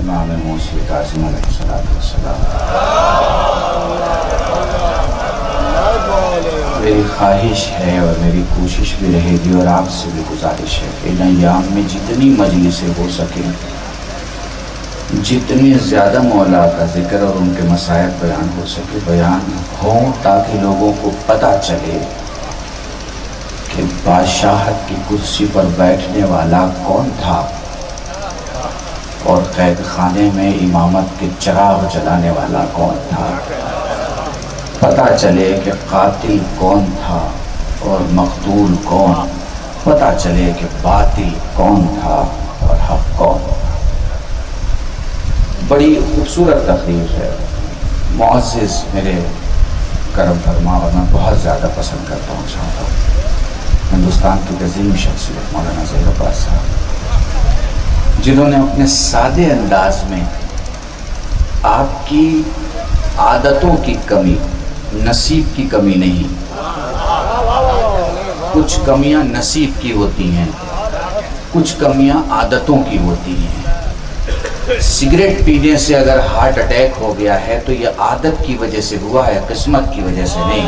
امام موصی کاظم علیہ السلام، میری خواہش ہے اور میری کوشش بھی رہے گی اور آپ سے بھی گزارش ہے کہ ان ایام میں جتنی مجلسیں ہو سکیں، جتنی زیادہ مولا کا ذکر اور ان کے مسائل بیان ہو سکے بیان ہوں، تاکہ لوگوں کو پتہ چلے کہ بادشاہت کی کرسی پر بیٹھنے والا کون تھا اور قید خانے میں امامت کے چراغ جلانے والا کون تھا، پتہ چلے کہ قاتل کون تھا اور مقتول کون، پتہ چلے کہ باطل کون تھا اور حق کون۔ بڑی خوبصورت تقریر ہے، معزز میرے کرم فرما اور میں بہت زیادہ پسند کرتا ہوں، چاہتا ہوں ہندوستان کی عظیم شخصیت مولانا ظہیر عباس صاحب، جنہوں نے اپنے سادے انداز میں آپ کی عادتوں کی کمی، نصیب کی کمی نہیں، کچھ کمیاں نصیب کی ہوتی ہیں، کچھ کمیاں عادتوں کی ہوتی ہیں۔ سگریٹ پینے سے اگر ہارٹ اٹیک ہو گیا ہے تو یہ عادت کی وجہ سے ہوا ہے، قسمت کی وجہ سے نہیں۔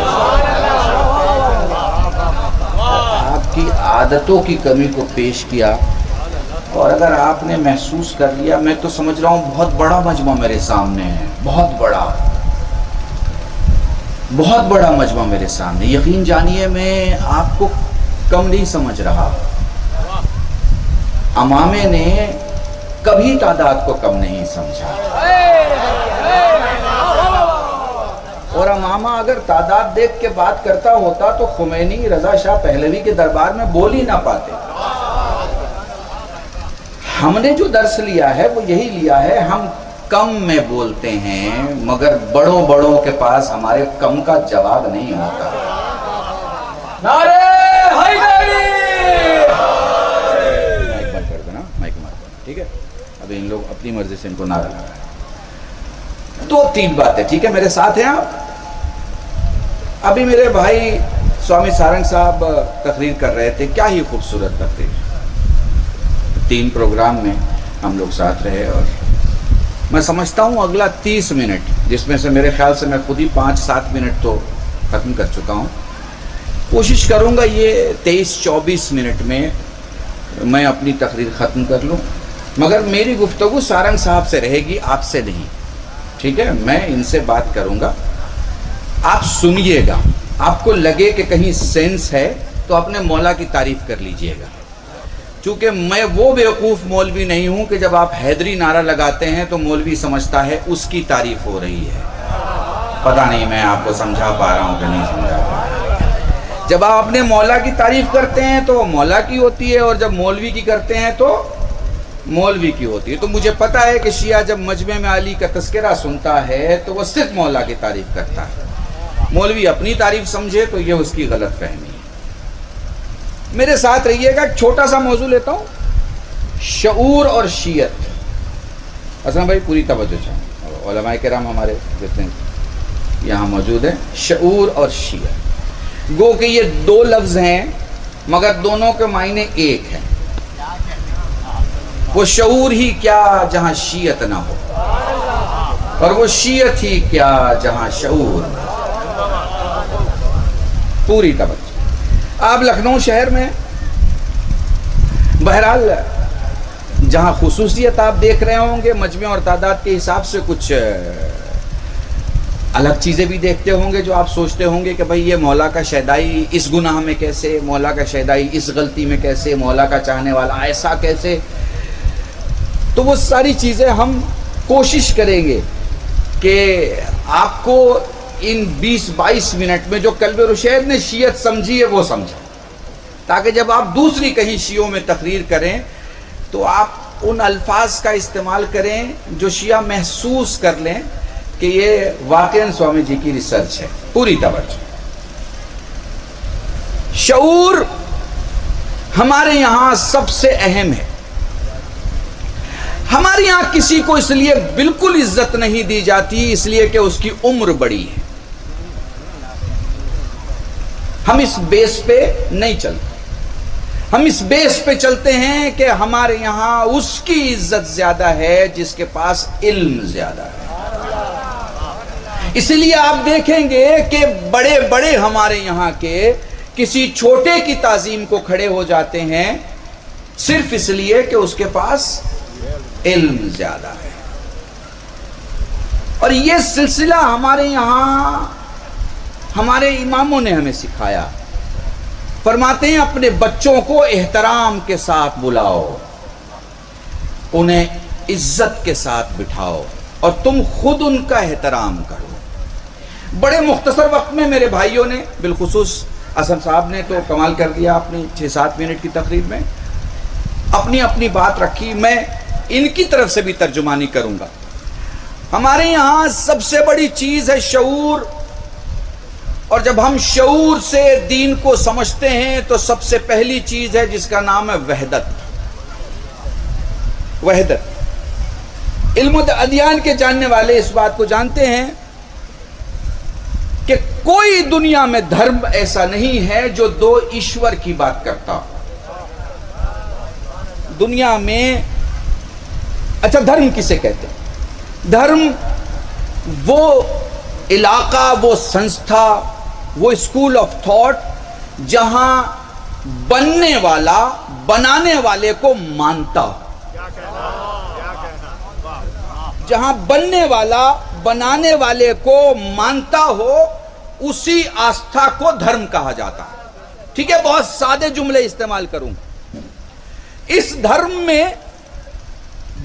آپ کی عادتوں کی کمی کو پیش کیا، اور اگر آپ نے محسوس کر لیا، میں تو سمجھ رہا ہوں بہت بڑا مجمع میرے سامنے ہے، بہت بڑا مجمع میرے سامنے، یقین جانیے میں آپ کو کم نہیں سمجھ رہا۔ امامے نے کبھی تعداد کو کم نہیں سمجھا، اور امامہ اگر تعداد دیکھ کے بات کرتا ہوتا تو خمینی، رضا شاہ پہلوی کے دربار میں بول ہی نہ پاتے۔ ہم نے جو درس لیا ہے وہ یہی لیا ہے، ہم کم میں بولتے ہیں مگر بڑوں کے پاس ہمارے کم کا جواب نہیں ہوتا۔ نعرہ حیدری! مائک بند کر دینا، مائک مار دینا، ٹھیک ہے؟ ابھی ان لوگ اپنی مرضی سے ان کو نعرہ لگا رہے ہیں۔ 2-3 باتیں، ٹھیک ہے؟ میرے ساتھ ہیں آپ؟ ابھی میرے بھائی سوامی سارنگ صاحب تقریر کر رہے تھے، کیا ہی خوبصورت تقریر، 3 پروگرام میں ہم لوگ ساتھ رہے، اور میں سمجھتا ہوں اگلا 30 منٹ، جس میں سے میرے خیال سے میں خود ہی 5-7 منٹ تو ختم کر چکا ہوں، کوشش کروں گا یہ 23-24 منٹ میں اپنی تقریر ختم کر لوں، مگر میری گفتگو سارنگ صاحب سے رہے گی، آپ سے نہیں، ٹھیک ہے؟ میں ان سے بات کروں گا، آپ سنیے گا، آپ کو لگے کہ کہیں سینس ہے تو اپنے مولا کی تعریف کر لیجئے گا، چونکہ میں وہ بیوقوف مولوی نہیں ہوں کہ جب آپ حیدری نعرہ لگاتے ہیں تو مولوی سمجھتا ہے اس کی تعریف ہو رہی ہے۔ پتہ نہیں میں آپ کو سمجھا پا رہا ہوں کہ نہیں سمجھا پا رہا ہوں۔ جب آپ اپنے مولا کی تعریف کرتے ہیں تو مولا کی ہوتی ہے، اور جب مولوی کی کرتے ہیں تو مولوی کی ہوتی ہے۔ تو مجھے پتہ ہے کہ شیعہ جب مجمع میں علی کا تذکرہ سنتا ہے تو وہ صرف مولا کی تعریف کرتا ہے، مولوی اپنی تعریف سمجھے تو یہ اس کی غلط فہمی ہے۔ میرے ساتھ رہیے گا، ایک چھوٹا سا موضوع لیتا ہوں، شعور اور شیعت۔ حسن بھائی پوری توجہ چاہیے، علماء کرام ہمارے جتنے یہاں موجود ہیں، شعور اور شیعت، گو کہ یہ 2 لفظ ہیں مگر دونوں کے معنی ایک ہیں۔ وہ شعور ہی کیا جہاں شیعت نہ ہو، اور وہ شیعت ہی کیا جہاں شعور نہ ہو۔ پوری توجہ۔ آپ لکھنؤ شہر میں، بہرحال جہاں خصوصیت آپ دیکھ رہے ہوں گے مجمع اور تعداد کے حساب سے، کچھ الگ چیزیں بھی دیکھتے ہوں گے جو آپ سوچتے ہوں گے کہ بھئی یہ مولا کا شیدائی اس گناہ میں کیسے، مولا کا شیدائی اس غلطی میں کیسے، مولا کا چاہنے والا ایسا کیسے۔ تو وہ ساری چیزیں ہم کوشش کریں گے کہ آپ کو ان 20-22 منٹ میں جو قلب رشید نے شیعت سمجھی ہے وہ سمجھیں، تاکہ جب آپ دوسری کہیں شیعوں میں تقریر کریں تو آپ ان الفاظ کا استعمال کریں جو شیعہ محسوس کر لیں کہ یہ واقعاً سوامی جی کی ریسرچ ہے۔ پوری توجہ۔ شعور ہمارے یہاں سب سے اہم ہے۔ ہمارے یہاں کسی کو اس لیے بالکل عزت نہیں دی جاتی اس لیے کہ اس کی عمر بڑی ہے، ہم اس بیس پہ نہیں چلتے۔ ہم اس بیس پہ چلتے ہیں کہ ہمارے یہاں اس کی عزت زیادہ ہے جس کے پاس علم زیادہ ہے. اس لیے آپ دیکھیں گے کہ بڑے بڑے ہمارے یہاں کے کسی چھوٹے کی تعظیم کو کھڑے ہو جاتے ہیں صرف اس لیے کہ اس کے پاس علم زیادہ ہے. اور یہ سلسلہ ہمارے یہاں ہمارے اماموں نے ہمیں سکھایا. فرماتے ہیں اپنے بچوں کو احترام کے ساتھ بلاؤ, انہیں عزت کے ساتھ بٹھاؤ اور تم خود ان کا احترام کرو. بڑے مختصر وقت میں میرے بھائیوں نے, بالخصوص حسن صاحب نے تو کمال کر دیا اپنی 6-7 منٹ کی تقریر میں, اپنی اپنی بات رکھی. میں ان کی طرف سے بھی ترجمانی کروں گا. ہمارے یہاں سب سے بڑی چیز ہے شعور, اور جب ہم شعور سے دین کو سمجھتے ہیں تو سب سے پہلی چیز ہے جس کا نام ہے وحدت. وحدت. علم ادیان کے جاننے والے اس بات کو جانتے ہیں کہ کوئی دنیا میں دھرم ایسا نہیں ہے جو 2 ایشور کی بات کرتا. دنیا میں اچھا دھرم کسے کہتے ہیں؟ دھرم وہ علاقہ, وہ سنستھا, وہ اسکول آف تھاٹ جہاں بننے والا بنانے والے کو مانتا, جہاں بننے والا بنانے والے کو مانتا ہو, اسی آستھا کو دھرم کہا جاتا ہے. ٹھیک ہے, بہت سادے جملے استعمال کروں. اس دھرم میں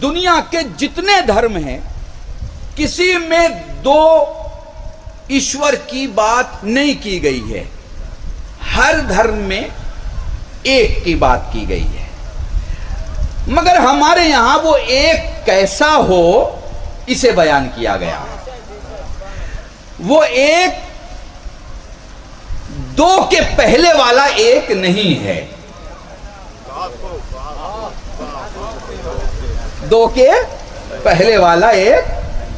دنیا کے جتنے دھرم ہیں کسی میں 2 ایشور کی بات نہیں کی گئی ہے. ہر دھرم میں ایک کی بات کی گئی ہے. مگر ہمارے یہاں وہ ایک کیسا ہو اسے بیان کیا گیا. وہ ایک 2 کے پہلے والا ایک نہیں ہے. 2 کے پہلے والا ایک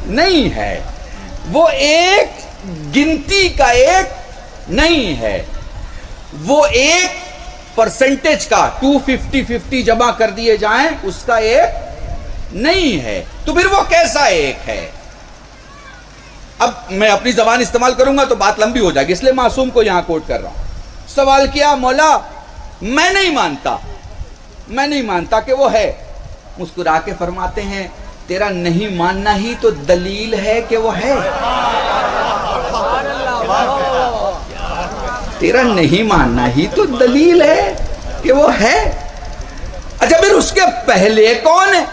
نہیں ہے. وہ ایک گنتی کا ایک نہیں ہے. وہ ایک پرسنٹیج کا 250-50 جمع کر دیے جائیں اس کا ایک نہیں ہے. تو پھر وہ کیسا ایک ہے؟ اب میں اپنی زبان استعمال کروں گا تو بات لمبی ہو جائے گی, اس لیے معصوم کو یہاں کوٹ کر رہا ہوں. سوال کیا, مولا میں نہیں مانتا کہ وہ ہے. مسکرا کے فرماتے ہیں تیرا نہیں ماننا ہی تو دلیل ہے کہ وہ ہے. تیرا نہیں ماننا ہی تو دلیل ہے کہ وہ ہے. اچھا پھر اس کے پہلے کون ہے؟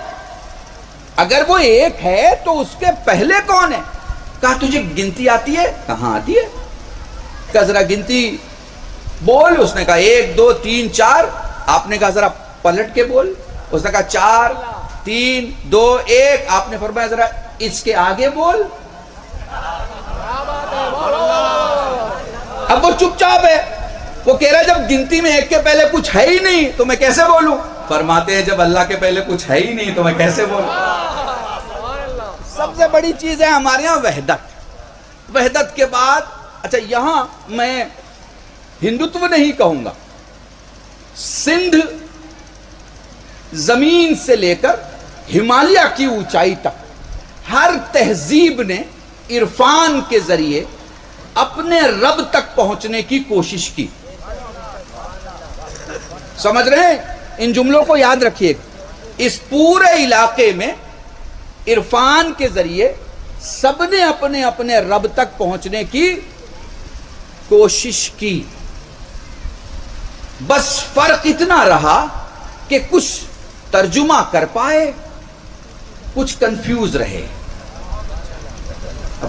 اگر وہ ایک ہے تو اس کے پہلے کون ہے؟ کہا تجھے گنتی آتی ہے؟ کہاں آتی ہے؟ کہا ذرا گنتی بول. اس نے کہا 1 2 3 4. آپ نے کہا ذرا پلٹ کے بول. اس نے کہا 4 3 2 1. آپ نے فرمایا ذرا اس کے آگے بول. اب وہ چپ چاپ ہے. وہ کہہ رہا ہے جب گنتی میں 1 کے پہلے کچھ ہے ہی نہیں تو میں کیسے بولوں؟ فرماتے ہیں جب اللہ کے پہلے کچھ ہے ہی نہیں تو میں کیسے بولوں؟ سب سے بڑی چیز ہے ہمارے یہاں وحدت. وحدت کے بعد اچھا یہاں میں ہندوتو نہیں کہوں گا. سندھ زمین سے لے کر ہمالیہ کی اونچائی تک ہر تہذیب نے عرفان کے ذریعے اپنے رب تک پہنچنے کی کوشش کی. سمجھ رہے ہیں؟ ان جملوں کو یاد رکھیے. اس پورے علاقے میں عرفان کے ذریعے سب نے اپنے اپنے رب تک پہنچنے کی کوشش کی. بس فرق اتنا رہا کہ کچھ ترجمہ کر پائے, کچھ کنفیوز رہے.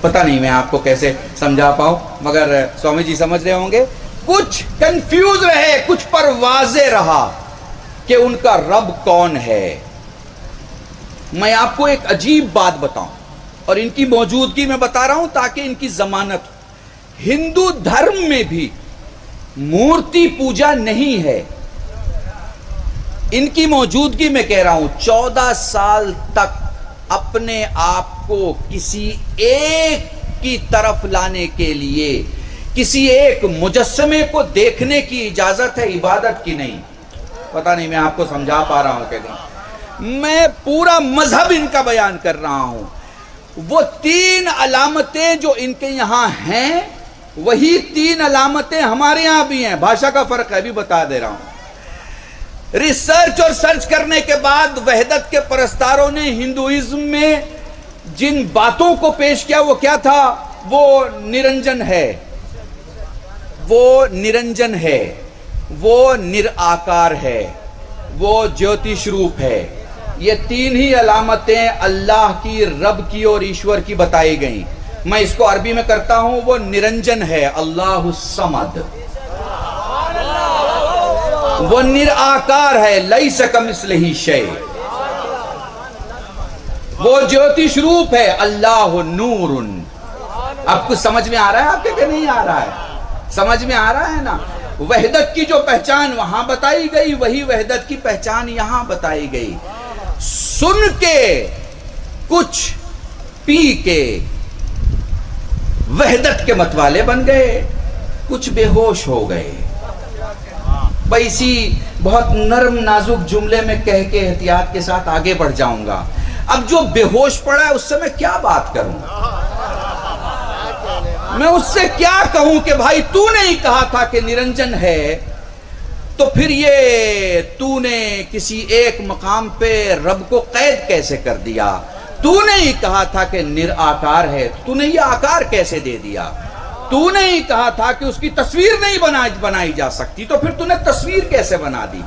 پتہ نہیں میں آپ کو کیسے سمجھا پاؤں, مگر سوامی جی سمجھ رہے ہوں گے. کچھ کنفیوز رہے, کچھ پر واضح رہا کہ ان کا رب کون ہے. میں آپ کو ایک عجیب بات بتاؤں, اور ان کی موجودگی میں بتا رہا ہوں تاکہ ان کی ضمانت. ہندو دھرم میں بھی مورتی پوجا نہیں ہے. ان کی موجودگی میں کہہ رہا ہوں 14 سال تک اپنے آپ کو کسی ایک کی طرف لانے کے لیے کسی ایک مجسمے کو دیکھنے کی اجازت ہے, عبادت کی نہیں. پتہ نہیں میں آپ کو سمجھا پا رہا ہوں کہ نہیں. میں پورا مذہب ان کا بیان کر رہا ہوں. وہ 3 علامتیں جو ان کے یہاں ہیں وہی 3 علامتیں ہمارے یہاں بھی ہیں. بھاشا کا فرق ہے، بھی بتا دے رہا ہوں. ریسرچ اور سرچ کرنے کے بعد وحدت کے پرستاروں نے ہندوازم میں جن باتوں کو پیش کیا وہ کیا تھا؟ وہ نرنجن ہے، وہ نرنجن ہے، وہ نرآکار ہے، وہ جیوتش روپ ہے. یہ 3 ہی علامتیں اللہ کی، رب کی اور ایشور کی بتائی گئیں. میں اس کو عربی میں کرتا ہوں. وہ نرنجن ہے، اللہ الصمد. وہ نرآکار ہے، لیس کمثلہ شیء. وہ جیوتش روپ ہے، اللہ نور. اب کچھ سمجھ میں آ رہا ہے آپ کے کہ نہیں آ رہا ہے؟ سمجھ میں آ رہا ہے نا؟ وحدت کی جو پہچان وہاں بتائی گئی وہی وحدت کی پہچان یہاں بتائی گئی. سن کے کچھ پی کے وحدت کے متوالے بن گئے، کچھ بے ہوش ہو گئے. بھائی اسی بہت نرم نازک جملے میں کہہ کے احتیاط کے ساتھ آگے بڑھ جاؤں گا. اب جو بے ہوش پڑا ہے اس سے میں کیا بات کروں؟ میں اس سے کیا کہوں کہ بھائی تو نے ہی کہا تھا کہ نرنجن ہے، تو پھر یہ تو نے کسی ایک مقام پہ رب کو قید کیسے کر دیا؟ تو نے ہی کہا تھا کہ نرآکار ہے، تو نے یہ آکار کیسے دے دیا؟ تو نے ہی کہا تھا کہ اس کی تصویر نہیں بنائی جا سکتی، تو پھر تو نے تصویر کیسے بنا دی؟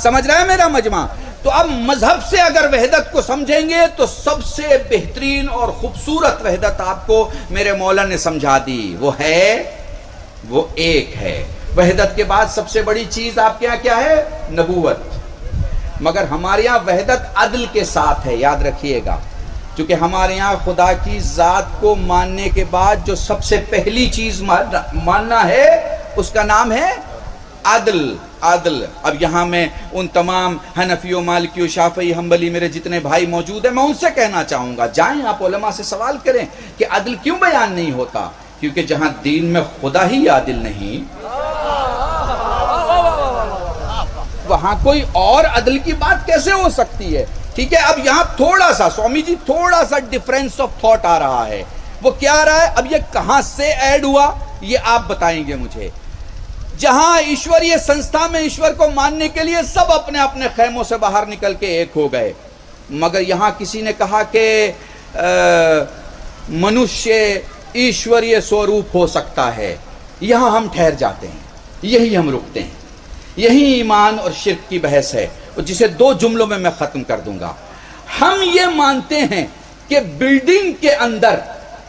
سمجھ رہا ہے میرا مجمع؟ تو اب مذہب سے اگر وحدت کو سمجھیں گے تو سب سے بہترین اور خوبصورت وحدت آپ کو میرے مولا نے سمجھا دی. وہ ہے، وہ ایک ہے. وحدت کے بعد سب سے بڑی چیز آپ کے یہاں کیا ہے؟ نبوت. مگر ہمارے یہاں وحدت عدل کے ساتھ ہے، یاد رکھیے گا. کیونکہ ہمارے یہاں خدا کی ذات کو ماننے کے بعد جو سب سے پہلی چیز ماننا ہے اس کا نام ہے عدل. عدل. اب یہاں میں ان تمام حنفی و مالکی و شافعی حنبلی میرے جتنے بھائی موجود ہیں، میں ان سے کہنا چاہوں گا جائیں آپ علماء سے سوال کریں کہ عدل کیوں بیان نہیں ہوتا؟ کیونکہ جہاں دین میں خدا ہی عادل نہیں، وہاں کوئی اور عدل کی بات کیسے ہو سکتی ہے؟ ٹھیک ہے. اب یہاں تھوڑا سا سوامی جی تھوڑا سا ڈیفرنس آف تھاٹ آ رہا ہے. وہ کیا آ رہا ہے؟ اب یہ کہاں سے ایڈ ہوا یہ آپ بتائیں گے مجھے. جہاں ایشوریہ سنستھا میں ایشور کو ماننے کے لیے سب اپنے اپنے خیموں سے باہر نکل کے ایک ہو گئے، مگر یہاں کسی نے کہا کہ منشیہ ایشوریہ سوروپ ہو سکتا ہے. یہاں ہم ٹھہر جاتے ہیں، یہی ہم رکتے ہیں. یہی ایمان اور شرک کی بحث ہے جسے 2 جملوں میں ختم کر دوں گا. ہم یہ مانتے ہیں کہ بلڈنگ کے اندر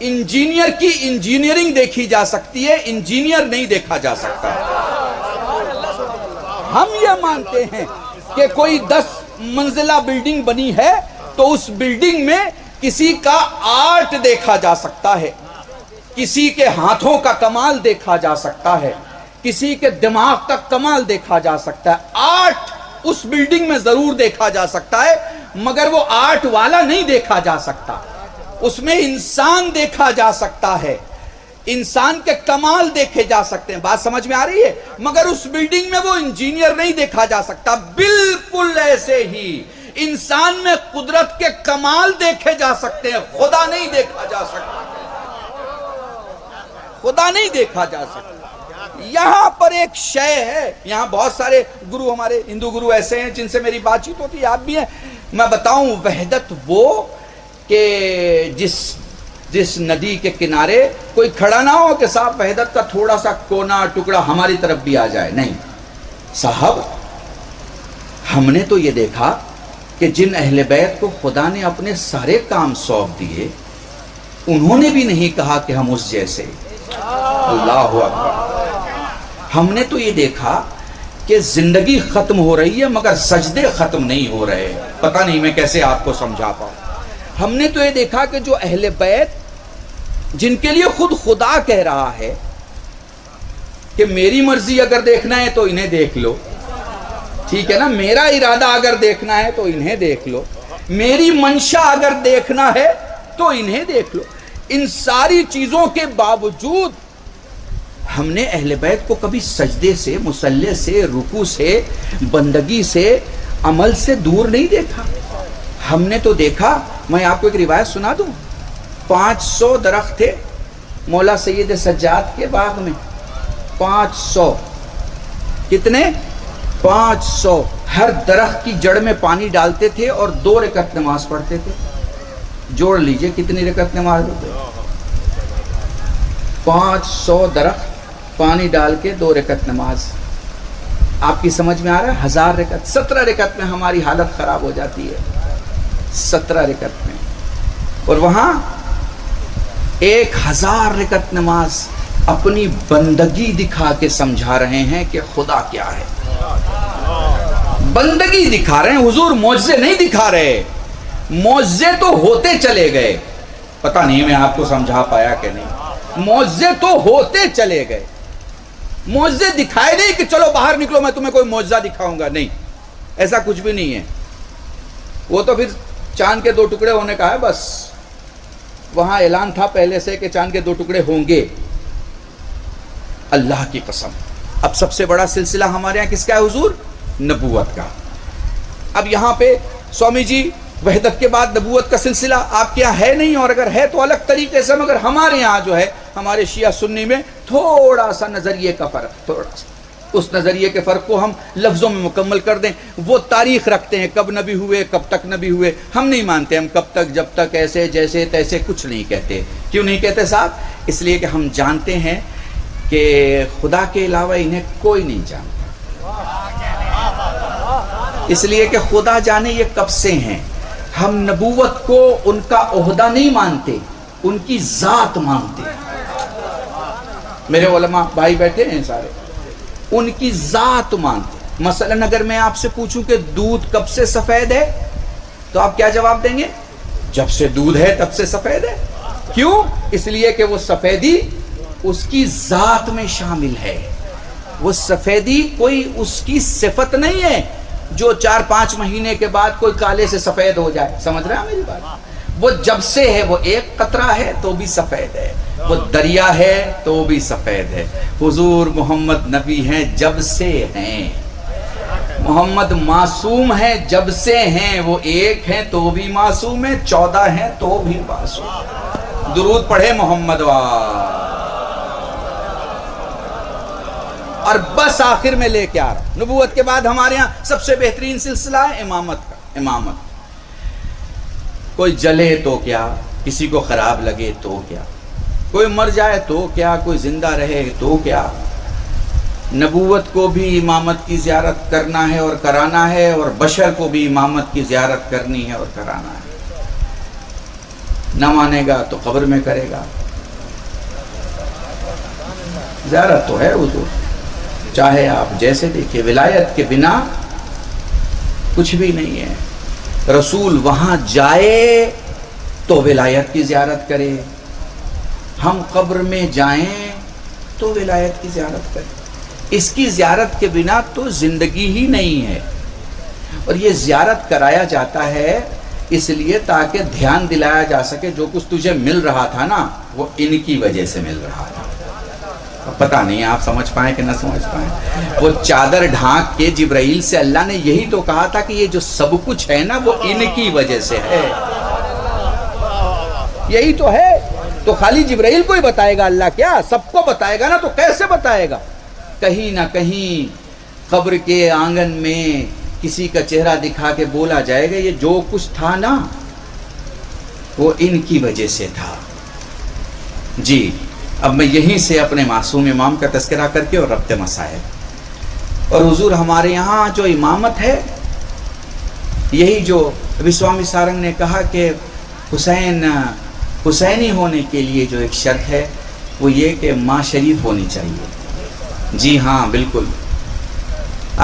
انجینئر کی انجینئرنگ دیکھی جا سکتی ہے، انجینئر نہیں دیکھا جا سکتا. ہم یہ مانتے ہیں کہ کوئی 10 منزلہ بلڈنگ بنی ہے تو اس بلڈنگ میں کسی کا آرٹ دیکھا جا سکتا ہے، کسی کے ہاتھوں کا کمال دیکھا جا سکتا ہے، کسی کے دماغ کا کمال دیکھا جا سکتا ہے. آرٹ اس بلڈنگ میں ضرور دیکھا جا سکتا ہے، مگر وہ آرٹ والا نہیں دیکھا جا سکتا. اس میں انسان دیکھا جا سکتا ہے، انسان کے کمال دیکھے جا سکتے ہیں. بات سمجھ میں آ رہی ہے؟ مگر اس بلڈنگ میں وہ انجینئر نہیں دیکھا جا سکتا. بالکل ایسے ہی انسان میں قدرت کے کمال دیکھے جا سکتے ہیں، خدا نہیں دیکھا جا سکتا. خدا نہیں دیکھا جا سکتا. یہاں پر ایک شے ہے. یہاں بہت سارے گرو، ہمارے ہندو گرو ایسے ہیں جن سے میری بات چیت ہوتی ہے، آپ بھی ہیں. میں بتاؤں وحدت وہ کہ جس ندی کے کنارے کوئی کھڑا نہ ہو کہ صاحب وحدت کا تھوڑا سا کونا ٹکڑا ہماری طرف بھی آ جائے. نہیں صاحب، ہم نے تو یہ دیکھا کہ جن اہل بیت کو خدا نے اپنے سارے کام سونپ دیے انہوں نے بھی نہیں کہا کہ ہم اس جیسے. اللہ اکبر. ہم نے تو یہ دیکھا کہ زندگی ختم ہو رہی ہے مگر سجدے ختم نہیں ہو رہے. پتہ نہیں میں کیسے آپ کو سمجھا پاؤں. ہم نے تو یہ دیکھا کہ جو اہل بیت جن کے لیے خود خدا کہہ رہا ہے کہ میری مرضی اگر دیکھنا ہے تو انہیں دیکھ لو، ٹھیک ہے نا، میرا ارادہ اگر دیکھنا ہے تو انہیں دیکھ لو، میری منشا اگر دیکھنا ہے تو انہیں دیکھ لو. ان ساری چیزوں کے باوجود ہم نے اہل بیت کو کبھی سجدے سے، مصلی سے، رکوع سے، بندگی سے، عمل سے دور نہیں دیکھا. ہم نے تو دیکھا، میں آپ کو ایک روایت سنا دوں. 500 درخت تھے مولا سید سجاد کے باغ میں. 500. کتنے؟ 500. ہر درخت کی جڑ میں پانی ڈالتے تھے اور 2 رکعت نماز پڑھتے تھے. جوڑ لیجئے کتنی رکعت نماز ہوتی ہے. 500 درخت پانی ڈال کے 2 رکعت نماز. آپ کی سمجھ میں آ رہا ہے؟ 1000 رکعت. 17 رکعت میں ہماری حالت خراب ہو جاتی ہے. 17 رکعت میں. اور وہاں 1000 رکعت نماز اپنی بندگی دکھا کے سمجھا رہے ہیں کہ خدا کیا ہے. بندگی دکھا رہے ہیں حضور، معجزے نہیں دکھا رہے. معجزے تو ہوتے چلے گئے. پتہ نہیں میں آپ کو سمجھا پایا کہ نہیں. معجزے تو ہوتے چلے گئے. معجزے دکھائے نہیں کہ چلو باہر نکلو میں تمہیں کوئی معجزہ دکھاؤں گا. نہیں، ایسا کچھ بھی نہیں ہے. وہ تو پھر چاند کے 2 ٹکڑے ہونے کا ہے بس. وہاں اعلان تھا پہلے سے کہ چاند کے 2 ٹکڑے ہوں گے. اللہ کی قسم اب سب سے بڑا سلسلہ ہمارے یہاں کس کا ہے حضور؟ نبوت کا. اب یہاں پہ سوامی جی وحدت کے بعد نبوت کا سلسلہ آپ کے یہاں ہے نہیں، اور اگر ہے تو الگ طریقے سے، مگر ہمارے یہاں جو ہے ہمارے شیعہ سنی میں تھوڑا سا نظریے کا فرق، تھوڑا سا. اس نظریے کے فرق کو ہم لفظوں میں مکمل کر دیں. وہ تاریخ رکھتے ہیں کب نبی ہوئے، کب تک نبی ہوئے. ہم نہیں مانتے. ہم کب تک، جب تک، ایسے، جیسے، تیسے کچھ نہیں کہتے. کیوں نہیں کہتے صاحب؟ اس لیے کہ ہم جانتے ہیں کہ خدا کے علاوہ انہیں کوئی نہیں جانتا. اس لیے کہ خدا جانے یہ کب سے ہیں. ہم نبوت کو ان کا عہدہ نہیں مانتے، ان کی ذات مانتے. میرے علماء بھائی بیٹھے ہیں سارے، ان کی ذات مانتے. مثلا اگر میں آپ سے پوچھوں کہ دودھ کب سے سفید ہے تو آپ کیا جواب دیں گے؟ جب سے دودھ ہے تب سے سفید ہے. کیوں؟ اس لیے کہ وہ سفیدی اس کی ذات میں شامل ہے. وہ سفیدی کوئی اس کی صفت نہیں ہے جو 4-5 مہینے کے بعد کوئی کالے سے سفید ہو جائے. سمجھ رہے ہیں میری بات؟ وہ جب سے ہے. وہ ایک قطرہ ہے تو بھی سفید ہے، وہ دریا ہے تو بھی سفید ہے. حضور محمد نبی ہیں جب سے ہیں. محمد معصوم ہیں جب سے ہیں. وہ ایک ہیں تو بھی معصوم ہیں، 14 ہیں تو بھی معصوم. درود پڑھے محمد اور بس آخر میں لے کے آ رہا. نبوت کے بعد ہمارے ہاں سب سے بہترین سلسلہ ہے امامت کا. امامت. کوئی جلے تو کیا، کسی کو خراب لگے تو کیا، کوئی مر جائے تو کیا، کوئی زندہ رہے تو کیا. نبوت کو بھی امامت کی زیارت کرنا ہے اور کرانا ہے، اور بشر کو بھی امامت کی زیارت کرنی ہے اور کرانا ہے. نہ مانے گا تو قبر میں کرے گا. زیارت تو ہے حضور، چاہے آپ جیسے دیکھیں. ولایت کے بنا کچھ بھی نہیں ہے. رسول وہاں جائے تو ولایت کی زیارت کرے، ہم قبر میں جائیں تو ولایت کی زیارت کریں. اس کی زیارت کے بنا تو زندگی ہی نہیں ہے. اور یہ زیارت کرایا جاتا ہے اس لیے تاکہ دھیان دلایا جا سکے جو کچھ تجھے مل رہا تھا نا وہ ان کی وجہ سے مل رہا تھا. پتہ نہیں آپ سمجھ پائیں کہ نہ سمجھ پائیں. وہ چادر ڈھانک کے جبرائیل سے اللہ نے یہی تو کہا تھا کہ یہ جو سب کچھ ہے نا وہ ان کی وجہ سے ہے. یہی تو ہے. تو خالی جبرائیل کو ہی بتائے گا اللہ کیا؟ سب کو بتائے گا نا. تو کیسے بتائے گا؟ کہیں نہ کہیں قبر کے آنگن میں کسی کا چہرہ دکھا کے بولا جائے گا یہ جو کچھ تھا نا وہ ان کی وجہ سے تھا. جی اب میں یہیں سے اپنے معصوم امام کا تذکرہ کر کے اور ربط مسائل. اور حضور ہمارے یہاں جو امامت ہے یہی جو ابھی سوامی سارنگ نے کہا کہ حسینی ہونے کے لیے جو ایک شرط ہے وہ یہ کہ ماں شریف ہونی چاہیے. جی ہاں بالکل،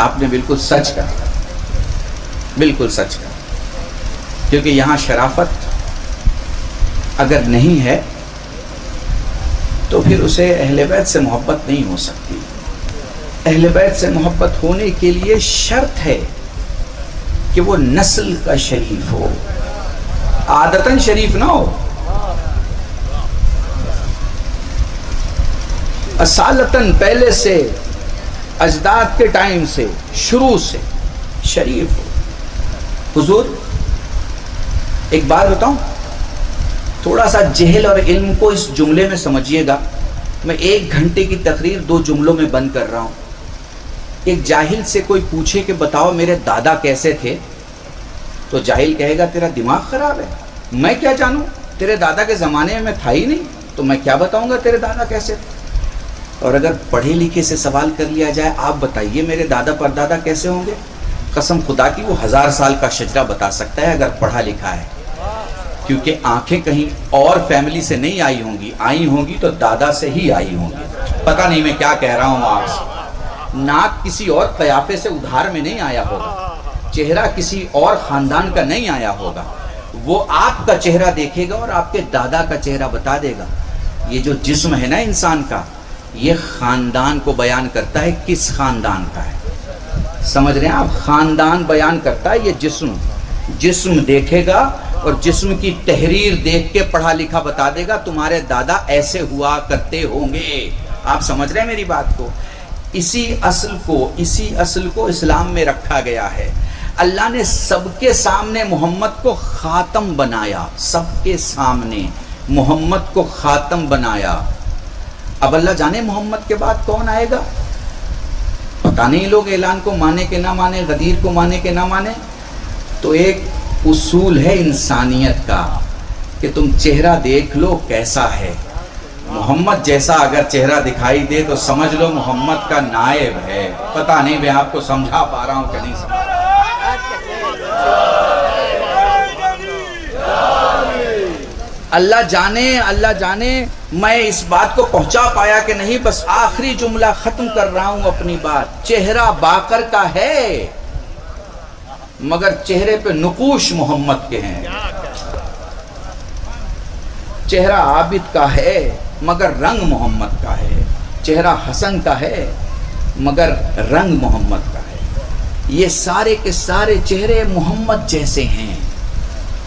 آپ نے بالکل سچ کہا، بالکل سچ کہا. کیونکہ یہاں شرافت اگر نہیں ہے تو پھر اسے اہل بیت سے محبت نہیں ہو سکتی. اہل بیت سے محبت ہونے کے لیے شرط ہے کہ وہ نسل کا شریف ہو، عادتاً شریف نہ ہو. اصالتاً پہلے سے اجداد کے ٹائم سے شروع سے شریف ہو۔ حضور ایک بات بتاؤں، تھوڑا سا جہل اور علم کو اس جملے میں سمجھیے گا۔ میں 1 گھنٹے کی تقریر 2 جملوں میں بند کر رہا ہوں۔ ایک جاہل سے کوئی پوچھے کہ بتاؤ میرے دادا کیسے تھے، تو جاہل کہے گا تیرا دماغ خراب ہے، میں کیا جانوں، تیرے دادا کے زمانے میں تھا ہی نہیں، تو میں کیا بتاؤں گا تیرے دادا کیسے تھے۔ اور اگر پڑھے لکھے سے سوال کر لیا جائے، آپ بتائیے میرے دادا پردادا کیسے ہوں گے، قسم خدا کی وہ 1000 سال کا شجرہ بتا سکتا ہے اگر پڑھا لکھا ہے، کیونکہ آنکھیں کہیں اور فیملی سے نہیں آئی ہوں گی تو دادا سے ہی آئی ہوں گی۔ پتہ نہیں میں کیا کہہ رہا ہوں آپ سے۔ ناک کسی اور قیافے سے ادھار میں نہیں آیا ہوگا، چہرہ کسی اور خاندان کا نہیں آیا ہوگا، وہ آپ کا چہرہ دیکھے گا اور آپ کے دادا کا چہرہ بتا دے گا۔ یہ جو جسم ہے نا انسان کا، یہ خاندان کو بیان کرتا ہے، کس خاندان کا ہے، سمجھ رہے ہیں آپ، خاندان بیان کرتا ہے۔ یہ جسم دیکھے گا اور جسم کی تحریر دیکھ کے پڑھا لکھا بتا دے گا تمہارے دادا ایسے ہوا کرتے ہوں گے۔ آپ سمجھ رہے ہیں میری بات کو؟ اسی اصل کو اسلام میں رکھا گیا ہے۔ اللہ نے سب کے سامنے محمد کو خاتم بنایا، سب کے سامنے محمد کو خاتم بنایا۔ اب اللہ جانے محمد کے بعد کون آئے گا، پتہ نہیں، لوگ اعلان کو مانے کہ نہ مانے، غدیر کو مانے کہ نہ مانے۔ تو ایک اصول ہے انسانیت کا کہ تم چہرہ دیکھ لو کیسا ہے، محمد جیسا اگر چہرہ دکھائی دے تو سمجھ لو محمد کا نائب ہے۔ پتہ نہیں میں آپ کو سمجھا پا رہا ہوں کہ نہیں سمجھا۔ اللہ جانے میں اس بات کو پہنچا پایا کہ نہیں، بس آخری جملہ ختم کر رہا ہوں اپنی بات۔ چہرہ باقر کا ہے مگر چہرے پہ نقوش محمد کے ہیں، چہرہ عابد کا ہے مگر رنگ محمد کا ہے، چہرہ حسن کا ہے مگر رنگ محمد کا ہے۔ یہ سارے کے سارے چہرے محمد جیسے ہیں،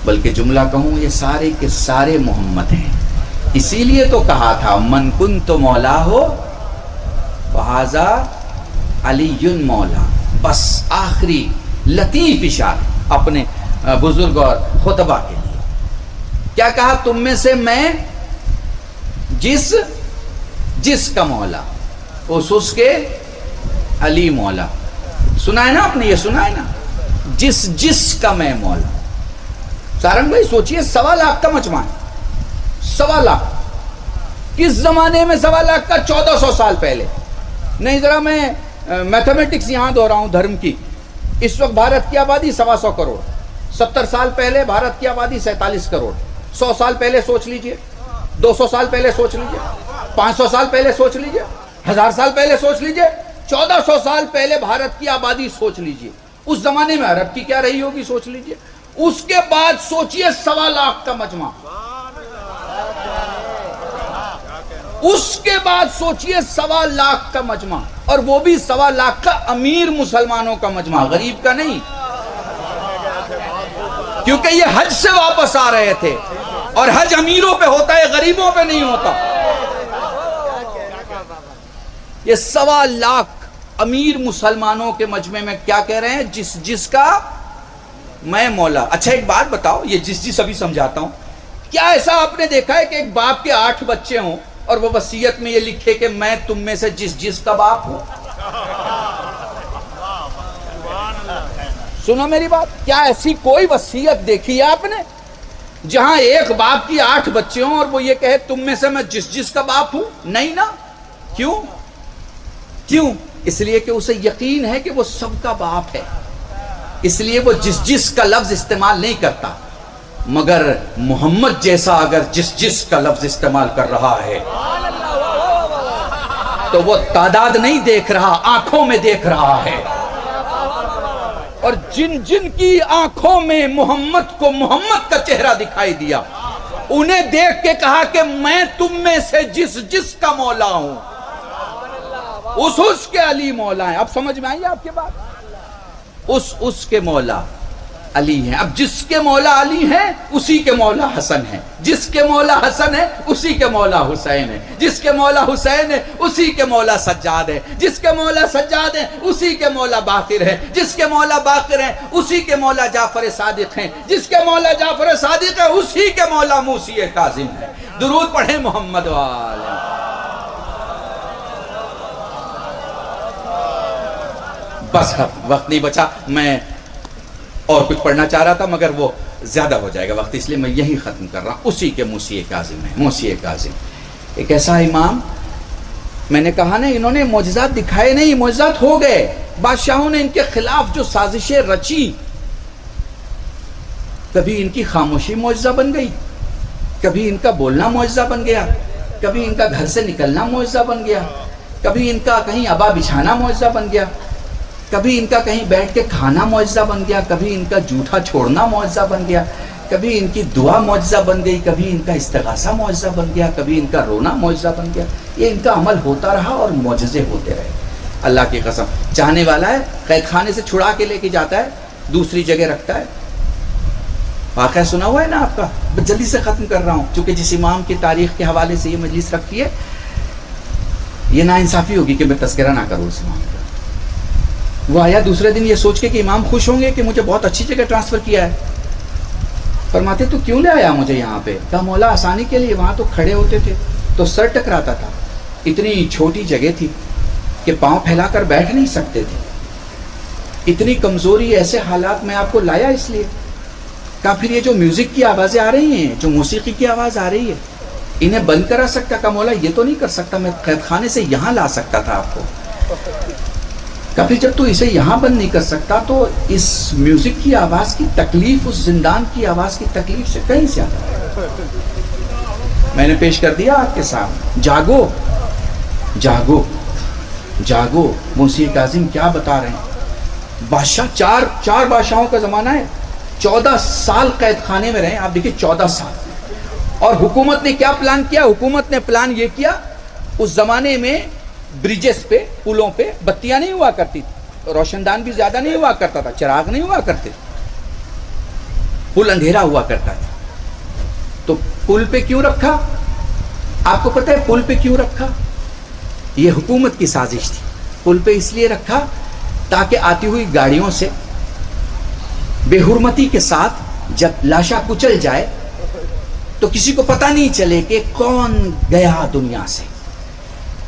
بلکہ جملہ کہوں یہ سارے کے سارے محمد ہیں۔ اسی لیے تو کہا تھا من کنت مولا ہو فہذا علی مولا۔ بس آخری لطیف اشارہ اپنے بزرگ اور خطبہ کے لیے کیا کہا، تم میں سے میں جس کا مولا اس کے علی مولا۔ سنا ہے نا آپ نے، یہ سنا ہے نا، جس کا میں مولا۔ سارنگ بھائی سوچئے 1.25 لاکھ کا مجمع ہے، 1.25 لاکھ، کس زمانے میں 1.25 لاکھ کا؟ 1400 سال پہلے۔ نہیں ذرا میں میتھمیٹکس یہاں دو رہا ہوں دھرم کی۔ اس وقت بھارت کی آبادی 125 کروڑ، 70 سال پہلے بھارت کی آبادی 47 کروڑ۔ 100 سال پہلے سوچ لیجئے، 200 سال پہلے سوچ لیجئے، 500 سال پہلے سوچ لیجئے، 1000 سال پہلے سوچ لیجئے، 1400 سال پہلے بھارت کی آبادی سوچ لیجئے۔ اس زمانے میں عرب کی کیا رہی ہوگی سوچ لیجئے۔ اس کے بعد سوچئے 1.25 لاکھ کا مجمع، اس کے بعد سوچئے 1.25 لاکھ کا مجمع، اور وہ بھی 1.25 لاکھ کا امیر مسلمانوں کا مجمع، غریب کا نہیں، کیونکہ یہ حج سے واپس آ رہے تھے، اور حج امیروں پہ ہوتا ہے، غریبوں پہ نہیں ہوتا۔ یہ 1.25 لاکھ امیر مسلمانوں کے مجمع میں کیا کہہ رہے ہیں، جس کا میں مولا۔ اچھا ایک بات بتاؤ، یہ جس ابھی سمجھاتا ہوں، کیا ایسا آپ نے دیکھا ہے کہ ایک باپ کے 8 بچے ہوں اور وہ وصیت میں یہ لکھے کہ میں تم میں سے جس کا باپ ہوں؟ سنو میری بات، کیا ایسی کوئی وصیت دیکھی ہے آپ نے جہاں ایک باپ کی 8 بچے ہوں اور وہ یہ کہے تم میں سے میں جس کا باپ ہوں؟ نہیں نا۔ کیوں؟ اس لیے کہ اسے یقین ہے کہ وہ سب کا باپ ہے، اس لیے وہ جس کا لفظ استعمال نہیں کرتا۔ مگر محمد جیسا اگر جس کا لفظ استعمال کر رہا ہے تو وہ تعداد نہیں دیکھ رہا، آنکھوں میں دیکھ رہا ہے۔ اور جن کی آنکھوں میں محمد کو محمد کا چہرہ دکھائی دیا، انہیں دیکھ کے کہا کہ میں تم میں سے جس کا مولا ہوں، اس کے علی مولا ہیں۔ اب سمجھ میں آئی آپ کے بات؟ اس کے مولا، علی ہیں. اب جس کے مولا علی ہیں اسی کے مولا حسن ہیں, جس کے مولا حسن ہے اسی کے مولا حسین ہے, جس کے مولا حسین ہے اسی کے مولا سجاد ہے, جس کے مولا سجاد ہے اسی کے مولا باقر ہے, جس کے مولا باقر ہے اسی کے مولا جعفر صادق ہیں, جس کے مولا جعفر صادق ہے اسی کے مولا موسی کاظم ہے. درود پڑھیں محمد والے. بس وقت نہیں بچا, میں اور کچھ پڑھنا چاہ رہا تھا مگر وہ زیادہ ہو جائے گا وقت, اس لیے میں یہی ختم کر رہا ہوں. اسی کے موسی کاظم ہے. موسی کاظم ایک ایسا امام, میں نے کہا نا انہوں نے معجزات دکھائے نہیں, معجزات ہو گئے. بادشاہوں نے ان کے خلاف جو سازشیں رچی, کبھی ان کی خاموشی معجزہ بن گئی, کبھی ان کا بولنا معجزہ بن گیا, کبھی ان کا گھر سے نکلنا معجزہ بن گیا, کبھی ان کا کہیں ابا بچھانا معجزہ بن گیا, کبھی ان کا کہیں بیٹھ کے کھانا معجزہ بن گیا, کبھی ان کا جھوٹا چھوڑنا معجزہ بن گیا, کبھی ان کی دعا معجزہ بن گئی, کبھی ان کا استغاثہ معجزہ بن گیا, کبھی ان کا رونا معجزہ بن گیا. یہ ان کا عمل ہوتا رہا اور معجزے ہوتے رہے. اللہ کی قسم, چاہنے والا ہے قید خانے سے چھڑا کے لے کے جاتا ہے, دوسری جگہ رکھتا ہے. واقعہ سنا ہوا ہے نا آپ کا, جلدی سے ختم کر رہا ہوں چونکہ جس امام کی تاریخ کے حوالے سے یہ مجلس رکھی ہے, یہ ناانصافی ہوگی کہ میں تذکرہ نہ کروں اس امام کا. وہ آیا دوسرے دن یہ سوچ کے کہ امام خوش ہوں گے کہ مجھے بہت اچھی جگہ ٹرانسفر کیا ہے. فرماتے تو کیوں لے آیا مجھے یہاں پہ؟ کہا مولا آسانی کے لیے. وہاں تو کھڑے ہوتے تھے تو سر ٹکراتا تھا, اتنی چھوٹی جگہ تھی کہ پاؤں پھیلا کر بیٹھ نہیں سکتے تھے, اتنی کمزوری, ایسے حالات میں آپ کو لایا اس لیے. کہا پھر یہ جو میوزک کی آوازیں آ رہی ہیں, جو موسیقی کی آواز آ رہی ہے, انہیں بند کرا سکتا؟ کہا مولا یہ تو نہیں کر سکتا, میں قید خانے سے یہاں لا سکتا تھا آپ کو. کہا پھر جب تو اسے یہاں بند نہیں کر سکتا تو اس میوزک کی آواز کی تکلیف اس زندان کی آواز کی تکلیف سے کہیں زیادہ میں نے پیش کر دیا آپ کے سامنے. جاگو جاگو جاگو. موسی کاظم کیا بتا رہے ہیں. بادشاہ چار بادشاہوں کا زمانہ ہے, 14 سال قید خانے میں رہے. آپ دیکھیں 14 سال. اور حکومت نے کیا پلان کیا؟ حکومت نے پلان یہ کیا, اس زمانے میں بریجز پہ, پلوں پہ بتیاں نہیں ہوا کرتی تھی, روشن دان بھی زیادہ نہیں ہوا کرتا تھا, چراغ نہیں ہوا کرتے, پل اندھیرا ہوا کرتا تھا. تو پل پہ کیوں رکھا؟ آپ کو پتہ ہے پل پہ کیوں رکھا؟ یہ حکومت کی سازش تھی. پل پہ اس لیے رکھا تاکہ آتی ہوئی گاڑیوں سے بے حرمتی کے ساتھ جب لاشا کچل جائے تو کسی کو پتہ نہیں چلے کہ کون گیا دنیا سے,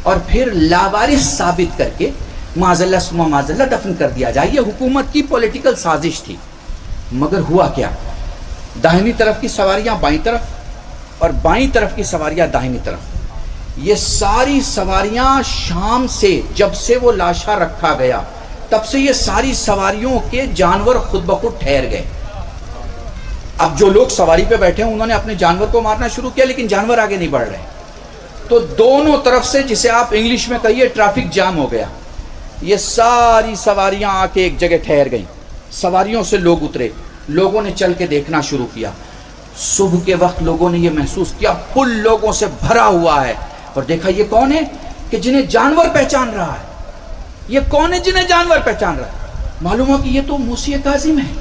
اور پھر لاوارث ثابت کر کے معاذ اللہ دفن کر دیا جائے. یہ حکومت کی پولیٹیکل سازش تھی. مگر ہوا کیا؟ داہنی طرف کی سواریاں بائیں طرف اور بائیں طرف کی سواریاں داہنی طرف, یہ ساری سواریاں شام سے, جب سے وہ لاشا رکھا گیا تب سے یہ ساری سواریوں کے جانور خود بخود ٹھہر گئے. اب جو لوگ سواری پہ بیٹھے ہیں انہوں نے اپنے جانور کو مارنا شروع کیا, لیکن جانور آگے نہیں بڑھ رہے. تو دونوں طرف سے, جسے آپ انگلش میں کہیے ٹریفک جام ہو گیا. یہ ساری سواریاں آ کے ایک جگہ ٹھہر گئیں. سواریوں سے لوگ اترے, لوگوں نے چل کے دیکھنا شروع کیا. صبح کے وقت لوگوں نے یہ محسوس کیا پل لوگوں سے بھرا ہوا ہے, اور دیکھا یہ کون ہے کہ جنہیں جانور پہچان رہا ہے. یہ کون ہے جنہیں جانور پہچان رہا ہے؟ معلوم ہو کہ یہ تو موسی کاظم ہے.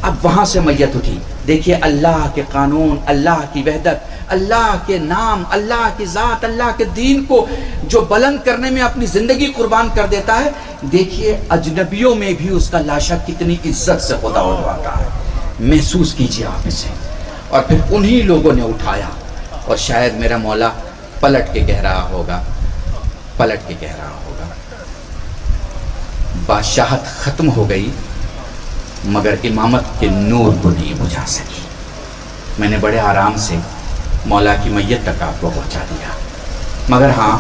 اب وہاں سے میت اٹھی. دیکھیے اللہ کے قانون, اللہ کی وحدت, اللہ کے نام, اللہ کی ذات, اللہ کے دین کو جو بلند کرنے میں اپنی زندگی قربان کر دیتا ہے. دیکھیے اجنبیوں میں بھی اس کا لاشا کتنی عزت سے خدا اٹھواتا ہے. محسوس کیجیے آپ اسے. اور پھر انہی لوگوں نے اٹھایا, اور شاید میرا مولا پلٹ کے کہہ رہا ہوگا, پلٹ کے کہہ رہا ہوگا, بادشاہت ختم ہو گئی مگر امامت کے نور کو نہیں بجھا سکی. میں نے بڑے آرام سے مولا کی میت تک آپ کو پہنچا دیا. مگر ہاں,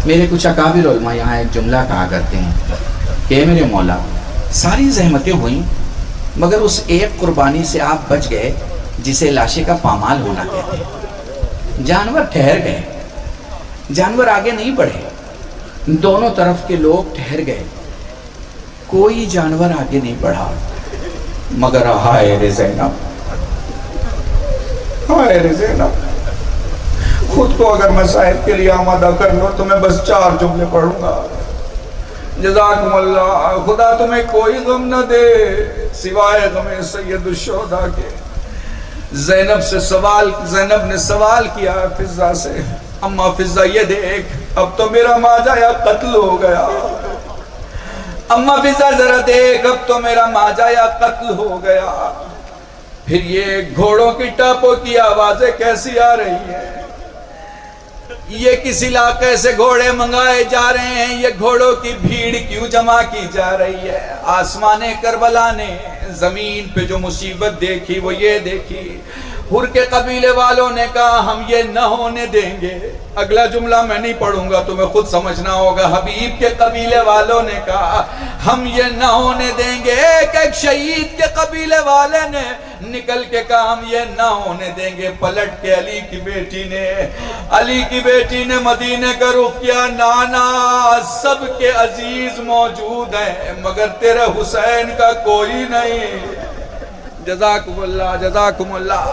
میرے کچھ اکابر علماء یہاں ایک جملہ کہا کرتے ہیں کہ میرے مولا ساری زحمتیں ہوئیں مگر اس ایک قربانی سے آپ بچ گئے جسے لاشے کا پامال ہونا کہتے ہیں. جانور ٹھہر گئے, جانور آگے نہیں بڑھے, دونوں طرف کے لوگ ٹھہر گئے, کوئی جانور آگے نہیں بڑھا. مگر ہائے رے زینب, ہائے رے زینب, خود کو اگر میں صاحب کے لیے آمادہ کر لوں تو میں بس 4 جملے پڑھوں گا. جزاکم اللہ. خدا تمہیں کوئی غم نہ دے سوائے غم سید الشہداء کے. زینب نے سوال کیا فضہ سے, اما فضہ یہ دیکھ اب تو میرا ماجایا قتل ہو گیا. اما فضہ ذرا دیکھ اب تو میرا ماجایا قتل ہو گیا. پھر یہ گھوڑوں کی ٹاپوں کی آوازیں کیسی آ رہی ہیں؟ یہ کس علاقے سے گھوڑے منگائے جا رہے ہیں؟ یہ گھوڑوں کی بھیڑ کیوں جمع کی جا رہی ہے؟ آسمان کربلا نے زمین پہ جو مصیبت دیکھی وہ یہ دیکھی. حر کے قبیلے والوں نے کہا ہم یہ نہ ہونے دیں گے. اگلا جملہ میں نہیں پڑھوں گا, تمہیں خود سمجھنا ہوگا. حبیب کے قبیلے والوں نے کہا ہم یہ نہ ہونے دیں گے. ایک شہید کے قبیلے والے نے نکل کے کہا ہم یہ نہ ہونے دیں گے. پلٹ کے علی کی بیٹی نے مدینے کا رخ کیا. نانا سب کے عزیز موجود ہیں مگر تیرے حسین کا کوئی نہیں. جزاکم اللہ جزاکم اللہ.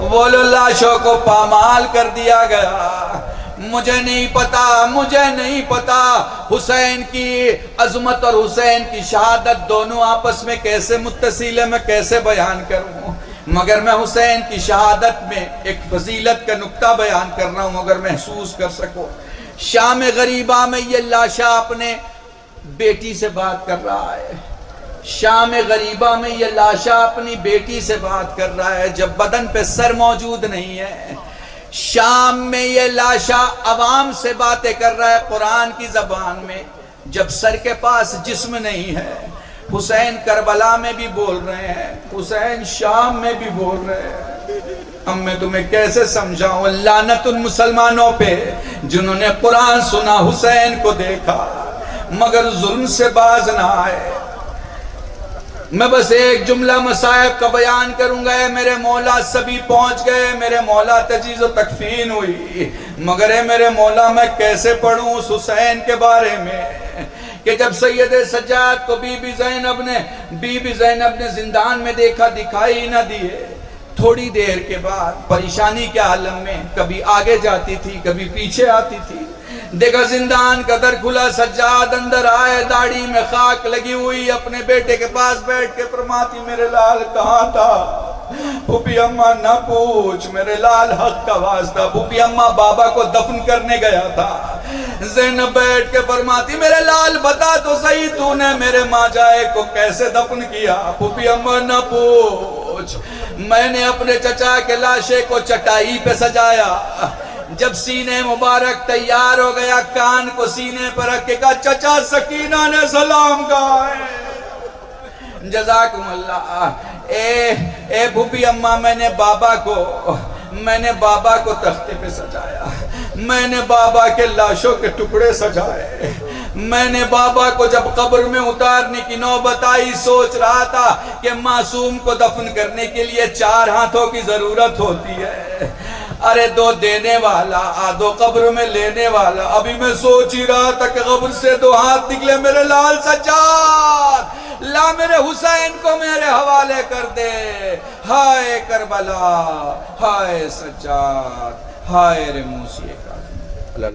وہ لاشوں کو پامال کر دیا گیا. مجھے نہیں پتا حسین کی عظمت اور حسین کی شہادت دونوں آپس میں کیسے متصل ہے, میں کیسے بیان کروں, مگر میں حسین کی شہادت میں ایک فضیلت کا نقطہ بیان کر رہا ہوں اگر محسوس کر سکو. شام غریبہ میں یہ لاشا اپنے بیٹی سے بات کر رہا ہے. شام غریبہ میں یہ لاشا اپنی بیٹی سے بات کر رہا ہے جب بدن پہ سر موجود نہیں ہے. شام میں یہ لاشا عوام سے باتیں کر رہا ہے قرآن کی زبان میں جب سر کے پاس جسم نہیں ہے. حسین کربلا میں بھی بول رہے ہیں, حسین شام میں بھی بول رہے ہیں. اب میں تمہیں کیسے سمجھاؤں؟ لعنت ان مسلمانوں پہ جنہوں نے قرآن سنا, حسین کو دیکھا مگر ظلم سے باز نہ آئے. میں بس ایک جملہ مصائب کا بیان کروں گا. اے میرے مولا سبھی پہنچ گئے, میرے مولا تجہیز و تکفین ہوئی, مگر اے میرے مولا میں کیسے پڑھوں اس حسین کے بارے میں کہ جب سید سجاد کو بی بی زینب نے زندان میں دیکھا, دکھائی نہ دیے. تھوڑی دیر کے بعد پریشانی کے عالم میں کبھی آگے جاتی تھی کبھی پیچھے آتی تھی. دیکھا زندان کا در کھلا, سجاد اندر آئے, داڑھی میں خاک لگی ہوئی, اپنے بیٹے کے پاس بیٹھ کے فرماتی میرے لال کہاں تھا؟ پھوپھی اماں نہ پوچھ, میرے لال حق کا واسطہ پھوپھی اماں بابا کو دفن کرنے گیا تھا. زینب بیٹھ کے فرماتی میرے لال بتا تو صحیح تو نے میرے ماجائے کو کیسے دفن کیا؟ پھوپھی اماں نہ پوچھ, میں نے اپنے چچا کے لاشے کو چٹائی پہ سجایا. جب سینے مبارک تیار ہو گیا کان کو سینے پر رکھ کے کہا چچا سکینہ نے سلام کہا ہے. جزاکم اللہ. اے بھوپی اماں میں نے بابا کو تختے پہ سجایا, میں نے بابا کے لاشوں کے ٹکڑے سجائے, میں نے بابا کو جب قبر میں اتارنے کی نوبت آئی سوچ رہا تھا کہ معصوم کو دفن کرنے کے لیے 4 ہاتھوں کی ضرورت ہوتی ہے. ارے 2 دینے والا, 2 قبر میں لینے والا. ابھی میں سوچ ہی رہا تھا کہ قبر سے 2 ہاتھ نکلے. میرے لال سجاد لا میرے حسین کو میرے حوالے کر دے. ہائے کربلا, ہائے سجاد, ہائے رے موسی کا